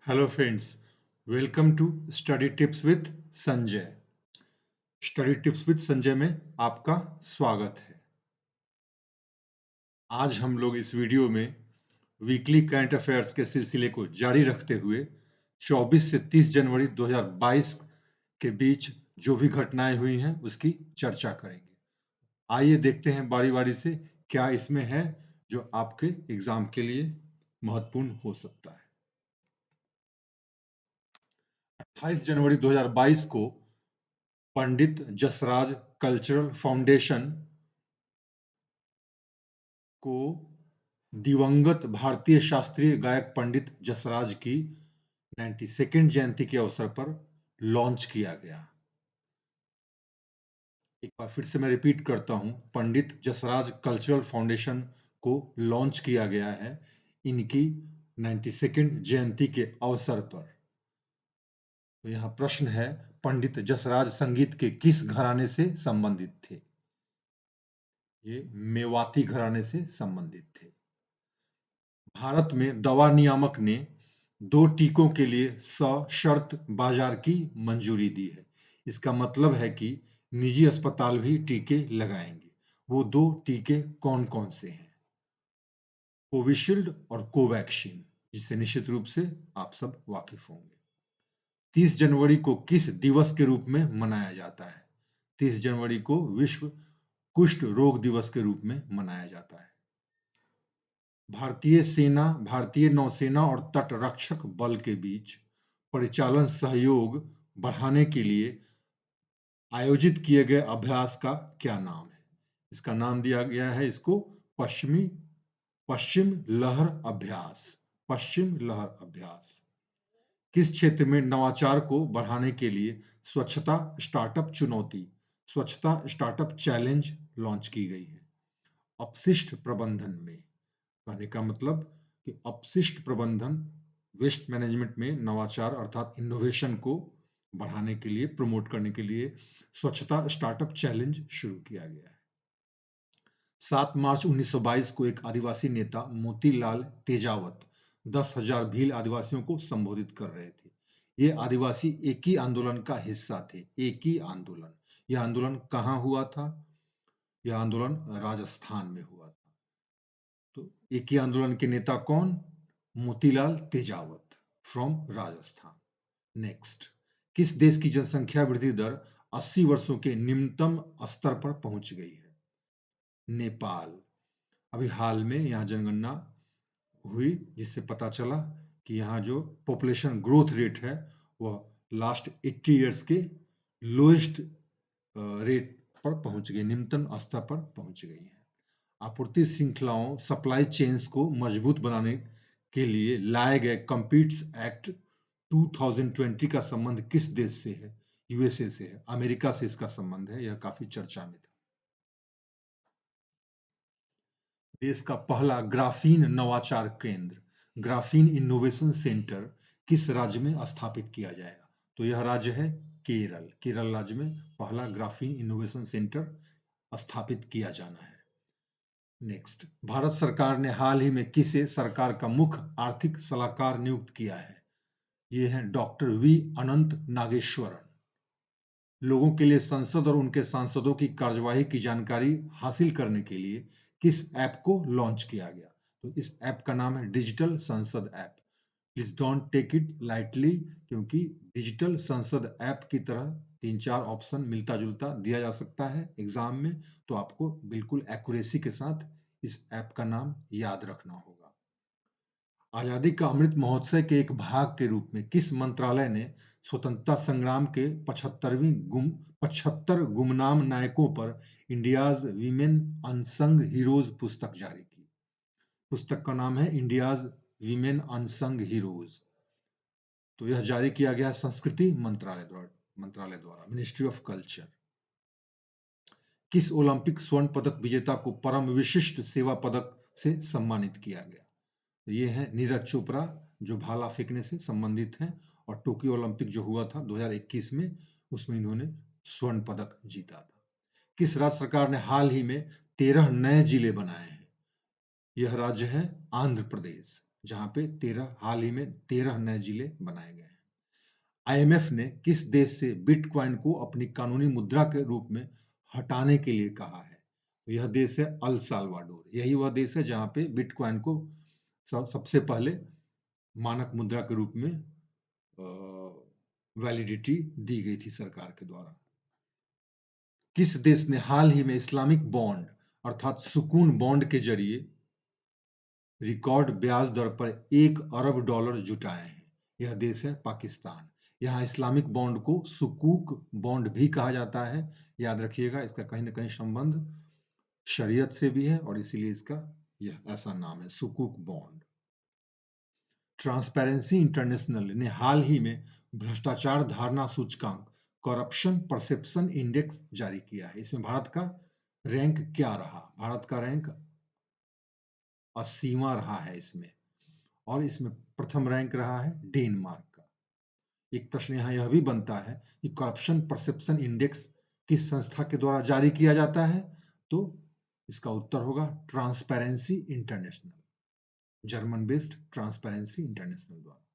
Hello friends, welcome to study tips with Sanjay. Study tips with Sanjay में आपका स्वागत है। आज हम लोग इस वीडियो में वीकली करंट अफेयर्स के सिलसिले को जारी रखते हुए 24 से 30 जनवरी 2022 के बीच जो भी घटनाएं हुई हैं उसकी चर्चा करेंगे। आइए देखते हैं बारी बारी से क्या इसमें है जो आपके एग्जाम के लिए महत्वपूर्ण हो सकता है। 28 जनवरी 2022 को पंडित जसराज कल्चरल फाउंडेशन को दिवंगत भारतीय शास्त्रीय गायक पंडित जसराज की 92nd जयंती के अवसर पर लॉन्च किया गया। एक बार फिर से मैं रिपीट करता हूं, पंडित जसराज कल्चरल फाउंडेशन को लॉन्च किया गया है इनकी 92nd जयंती के अवसर पर। तो यहां प्रश्न है, पंडित जसराज संगीत के किस घराने से संबंधित थे? ये मेवाती घराने से संबंधित थे। भारत में दवा नियामक ने 2 टीकों के लिए सशर्त बाजार की मंजूरी दी है। इसका मतलब है कि निजी अस्पताल भी टीके लगाएंगे। वो 2 टीके कौन-कौन से हैं? कोविशील्ड और कोवैक्सीन, जिससे निश्चित रूप से आप सब वाकिफ होंगे। 30 जनवरी को किस दिवस के रूप में मनाया जाता है? 30 जनवरी को विश्व कुष्ठ रोग दिवस के रूप में मनाया जाता है। भारतीय सेना, भारतीय नौसेना और तटरक्षक बल के बीच परिचालन सहयोग बढ़ाने के लिए आयोजित किए गए अभ्यास का क्या नाम है? इसका नाम दिया गया है इसको पश्चिम लहर अभ्यास। पश्चिम लहर अभ्यास। किस क्षेत्र में नवाचार को बढ़ाने के लिए स्वच्छता स्टार्टअप चुनौती, स्वच्छता स्टार्टअप चैलेंज लॉन्च की गई है? अपशिष्ट प्रबंधन में। कहने का मतलब कि अपशिष्ट प्रबंधन, वेस्ट मैनेजमेंट में नवाचार अर्थात इनोवेशन को बढ़ाने के लिए, प्रमोट करने के लिए स्वच्छता स्टार्टअप चैलेंज शुरू किया गया है। 7 मार्च 1922 को एक आदिवासी नेता मोतीलाल तेजावत 10,000 भील आदिवासियों को संबोधित कर रहे थे। ये आदिवासी एक ही आंदोलन का हिस्सा थे। एक ही आंदोलन। यह आंदोलन कहाँ हुआ था? यह आंदोलन राजस्थान में हुआ था। तो एक ही आंदोलन के नेता कौन? मोतीलाल तेजावत फ्रॉम राजस्थान। नेक्स्ट, किस देश की जनसंख्या वृद्धि दर 80 वर्षों के निम्नतम स्तर पर पहुंच गई है? नेपाल। अभी हाल में यहाँ जनगणना हुई जिससे पता चला कि यहाँ जो पॉपुलेशन ग्रोथ रेट है वह लास्ट 80 इयर्स के लोएस्ट रेट पर पहुंच गई, निम्नतम स्तर पर पहुंच गई है। आपूर्ति श्रृंखलाओं, सप्लाई चेन्स को मजबूत बनाने के लिए लाए गए कम्पीट्स एक्ट 2020 का संबंध किस देश से है? यूएसए से है, अमेरिका से इसका संबंध है। यह काफी चर्चा में था। देश का पहला ग्राफीन नवाचार केंद्र, ग्राफीन इनोवेशन सेंटर, किस राज्य में स्थापित किया जाएगा? तो यह राज्य है केरल। केरल राज्य में पहला ग्राफीन इनोवेशन सेंटर स्थापित किया जाना है। नेक्स्ट, भारत सरकार ने हाल ही में किसे सरकार का मुख्य आर्थिक सलाहकार नियुक्त किया है? ये है डॉक्टर वी अनंत नागेश्वरन। लोगों के लिए संसद और उनके सांसदों की कार्यवाही की जानकारी हासिल करने के लिए किस ऐप को लॉन्च किया गया? तो इस ऐप का नाम है digital Sansad app. Please don't take it lightly, क्योंकि डिजिटल संसद ऐप की तरह 3-4 ऑप्शन मिलता जुलता दिया जा सकता है एग्जाम में, तो आपको बिल्कुल एक्यूरेसी के साथ इस ऐप का नाम याद रखना होगा। आजादी का अमृत महोत्सव के एक भाग के रूप में किस मंत्रालय ने स्वतंत्रता संग्राम के 75 गुमनाम नायकों पर इंडियाज वीमेन अनसंग हीरोज पुस्तक जारी की? पुस्तक का नाम है इंडियाज वीमेन अनसंग हीरोज। तो यह जारी किया गया संस्कृति मंत्रालय द्वारा, मिनिस्ट्री ऑफ कल्चर। किस ओलंपिक स्वर्ण पदक विजेता को परम विशिष्ट सेवा पदक से सम्मानित किया गया? ये है नीरज चोपड़ा, जो भाला फेंकने से संबंधित हैं, और टोक्यो ओलंपिक जो हुआ था 2021 में, उसमें इन्होंने स्वर्ण पदक जीता था। किस राज्य सरकार ने हाल ही में 13 नए जिले बनाए हैं? यह राज्य है आंध्र प्रदेश। जहां पे 13 हाल ही में 13 नए जिले बनाए गए हैं। आईएमएफ ने किस देश से बिटकॉइन को अपनी कानूनी मुद्रा के रूप में हटाने के लिए कहा है? तो यह देश है अल साल्वाडोर। यही वह देश है जहां पे बिटकॉइन को सबसे पहले मानक मुद्रा के रूप में वैलिडिटी दी गई थी सरकार के द्वारा। किस देश ने हाल ही में इस्लामिक बॉन्ड अर्थात सुकून बॉन्ड के जरिए रिकॉर्ड ब्याज दर पर $1 अरब जुटाए हैं? यह देश है पाकिस्तान। यहाँ इस्लामिक बॉन्ड को सुकूक बॉन्ड भी कहा जाता है। याद रखिएगा, इसका कहीं न कहीं संबंध शरीयत से भी है और इसीलिए इसका यह ऐसा नाम है, सुकूक बॉन्ड। ट्रांसपेरेंसी इंटरनेशनल ने हाल ही में भ्रष्टाचार धारणा सूचकांक करप्शन परसेप्शन इंडेक्स जारी किया है। इसमें भारत का रैंक क्या रहा? भारत का रैंक 80वां रहा है इसमें, और इसमें प्रथम रैंक रहा है डेनमार्क का। एक प्रश्न यहाँ यह भी बनता है कि करप्शन परसेप्शन इंडेक्स किस संस्था के द्वारा जारी किया जाता है? तो इसका उत्तर होगा transparency international, German based transparency international द्वारा।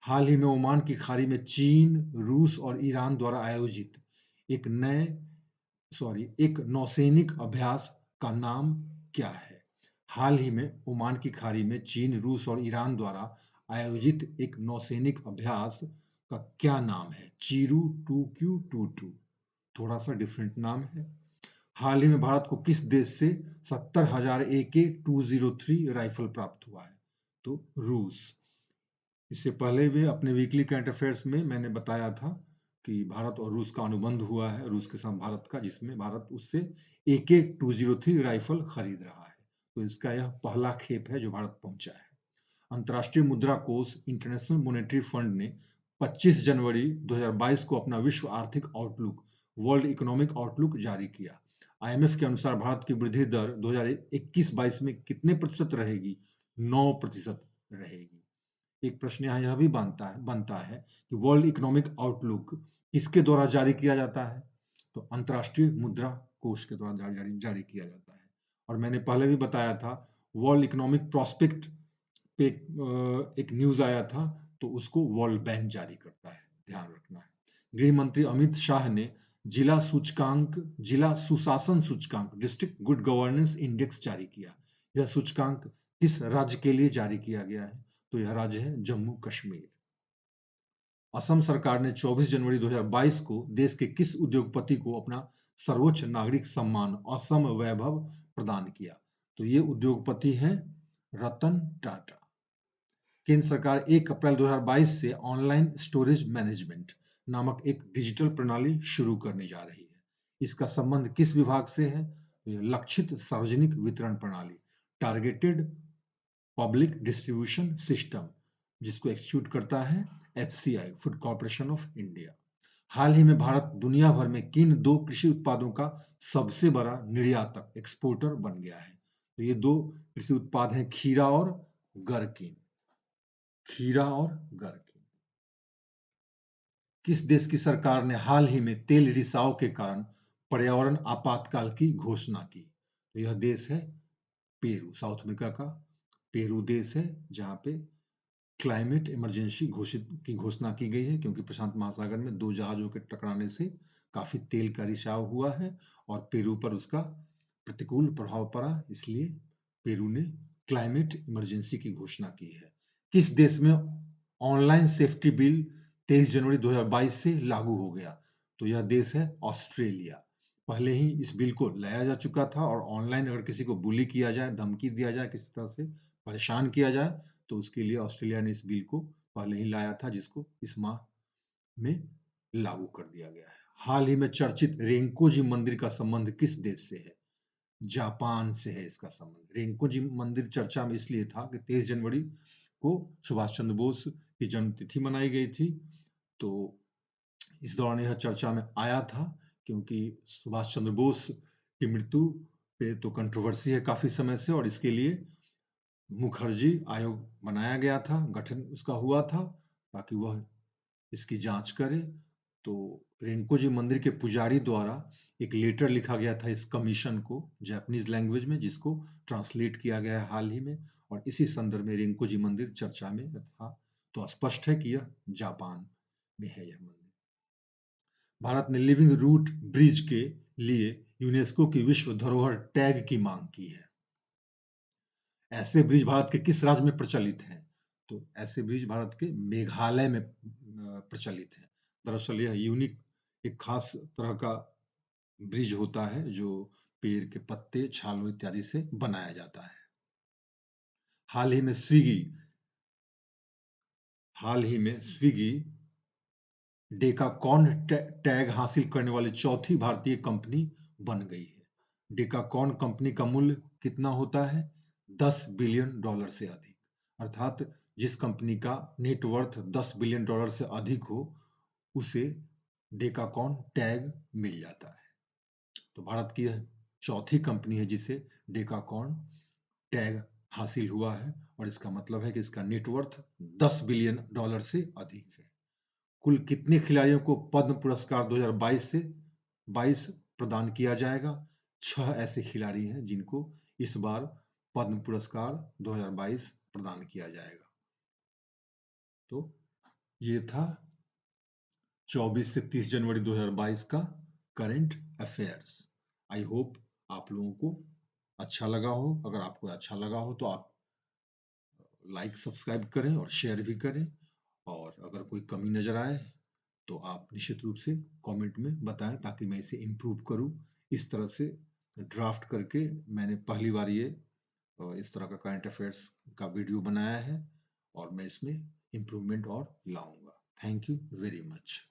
हाल ही में ओमान की खाड़ी में चीन, रूस और ईरान द्वारा आयोजित एक नौसैनिक अभ्यास का नाम क्या है? हाल ही में ओमान की खाड़ी में चीन, रूस और ईरान द्वारा आयोजित एक नौसैनिक अभ्यास का क्या नाम है? Chiru 2Q22। थोड़ा सा डिफरेंट नाम है। हाल ही में भारत को किस देश से 70,000 AK-203 राइफल प्राप्त हुआ है? तो रूस। इससे पहले भी अपने वीकली करंट अफेयर्स में मैंने बताया था कि भारत और रूस का अनुबंध हुआ है, रूस के साथ भारत का, जिसमें भारत उससे AK-203 राइफल खरीद रहा है। तो इसका यह पहला खेप है जो भारत पहुंचा है। अंतर्राष्ट्रीय मुद्रा कोष इंटरनेशनल मॉनेटरी फंड ने 25 जनवरी 2022 को अपना विश्व आर्थिक आउटलुक वर्ल्ड इकोनॉमिक आउटलुक जारी किया। आईएमएफ के अनुसार भारत की वृद्धि दर 2021-22 में कितने प्रतिशत रहेगी? 9% रहेगी। एक प्रश्न यहाँ यह भी बनता है कि वर्ल्ड इकोनॉमिक आउटलुक किसके द्वारा जारी किया जाता है? तो अंतर्राष्ट्रीय मुद्रा कोष के द्वारा जारी किया जाता है। और मैंने पहले भी बताया था, वर्ल्ड इकोनॉमिक प्रोस्पेक्ट पे एक न्यूज आया था, तो उसको वर्ल्ड बैंक जारी करता है, ध्यान रखना है। गृह मंत्री अमित शाह ने जिला सुशासन सूचकांक डिस्ट्रिक्ट गुड गवर्नेंस इंडेक्स जारी किया। यह सूचकांक किस राज्य के लिए जारी किया गया है? तो यह राज्य है जम्मू कश्मीर। असम सरकार ने 24 जनवरी 2022 को देश के किस उद्योगपति को अपना सर्वोच्च नागरिक सम्मान असम वैभव प्रदान किया? तो ये उद्योगपति हैं रतन टाटा। केंद्र सरकार 1 अप्रैल 2022 से ऑनलाइन स्टोरेज मैनेजमेंट नामक एक डिजिटल प्रणाली शुरू करने जा रही है। इसका संबंध किस विभाग से है? लक्षित सार्वजनिक वितरण प्रणाली, टारगेटेड पब्लिक डिस्ट्रीब्यूशन सिस्टम, जिसको एक्सिक्यूट करता है FCI, food corporation of India. हाल ही में भारत दुनिया भर में किन 2 कृषि उत्पादों का सबसे बड़ा निर्यातक एक्सपोर्टर बन गया है? तो ये 2 कृषि उत्पाद हैं खीरा और गरकिन। खीरा और गरकिन। किस देश की सरकार ने हाल ही में तेल रिसाव के कारण पर्यावरण आपातकाल की घोषणा की? तो यह देश है पेरू, साउथ अमेरिका का पेरू देश है, जहां पे क्लाइमेट इमरजेंसी की घोषणा की गई है, क्योंकि प्रशांत महासागर में 2 जहाजों के टकराने से काफी तेल का रिसाव हुआ है और पेरू पर उसका प्रतिकूल प्रभाव पड़ा, इसलिए पेरू ने क्लाइमेट इमरजेंसी की घोषणा की है। किस देश में ऑनलाइन सेफ्टी बिल 23 जनवरी 2022 से लागू हो गया? तो यह देश है ऑस्ट्रेलिया। पहले ही इस बिल को लाया जा चुका था और ऑनलाइन अगर किसी को बुली किया जाए, धमकी दिया जाए, किसी तरह से परेशान किया जाए, तो उसके लिए ऑस्ट्रेलिया ने इस बिल को पहले ही लाया था, जिसको इस माह में लागू कर दिया गया है। हाल ही में चर्चित रेंकोजी मंदिर का संबंध किस देश से है? जापान से है इसका संबंध। रेंकोजी मंदिर चर्चा में इसलिए था कि 23 जनवरी को सुभाष चंद्र बोस की जन्मतिथि मनाई गई थी, तो इस दौरान यह चर्चा में आया था, क्योंकि सुभाष चंद्र बोस की मृत्यु पे तो कंट्रोवर्सी है काफी समय से, और इसके लिए मुखर्जी आयोग बनाया गया था, गठन उसका हुआ था ताकि वह इसकी जांच करे। तो रेंकोजी मंदिर के पुजारी द्वारा एक लेटर लिखा गया था इस कमीशन को जापानीज लैंग्वेज में, जिसको ट्रांसलेट किया गया है हाल ही में, और इसी संदर्भ में रिंकुजी मंदिर चर्चा में था। तो स्पष्ट है कि यह जापान में है यह मंदिर। भारत ने लिविंग रूट ब्रिज के लिए यूनेस्को की विश्व धरोहर टैग की मांग की है। ऐसे ब्रिज भारत के किस राज्य में प्रचलित हैं? तो ऐसे ब्रिज भारत के मेघालय में प्रचलित हैं। दरअसल यह यूनिक एक खास तरह का ब्रिज होता है जो पेड़ के पत्ते, छालों इत्यादि से बनाया जाता है। हाल ही में स्विगी डेकाकॉन टैग हासिल करने वाली चौथी भारतीय कंपनी बन गई है। डेकाकॉन कंपनी का मूल्य कितना होता है? $10 बिलियन से अधिक। अर्थात जिस कंपनी का नेटवर्थ $10 बिलियन से अधिक हो, उसे डेकाकॉन टैग मिल जाता है। तो भारत की यह चौथी कंपनी है जिसे डेकाकॉन टैग हासिल हुआ है, और इसका मतलब है कि इसका नेटवर्थ $10 बिलियन से अधिक है। कुल कितने खिलाड़ियों को पद्म पुरस्कार 2022 प्रदान किया जाएगा? 6 ऐसे खिलाड़ी हैं जिनको इस बार पद्म पुरस्कार 2022 प्रदान किया जाएगा। तो ये था 24 से 30 जनवरी 2022 का करंट अफेयर्स। आई होप आप लोगों को अच्छा लगा हो। अगर आपको अच्छा लगा हो तो आप लाइक सब्सक्राइब करें और शेयर भी करें, और अगर कोई कमी नजर आए तो आप निश्चित रूप से कमेंट में बताएं ताकि मैं इसे इम्प्रूव करूं। इस तरह से ड्राफ्ट करके मैंने पहली बार ये इस तरह का करंट अफेयर्स का वीडियो बनाया है, और मैं इसमें इम्प्रूवमेंट और लाऊंगा। Thank you very much.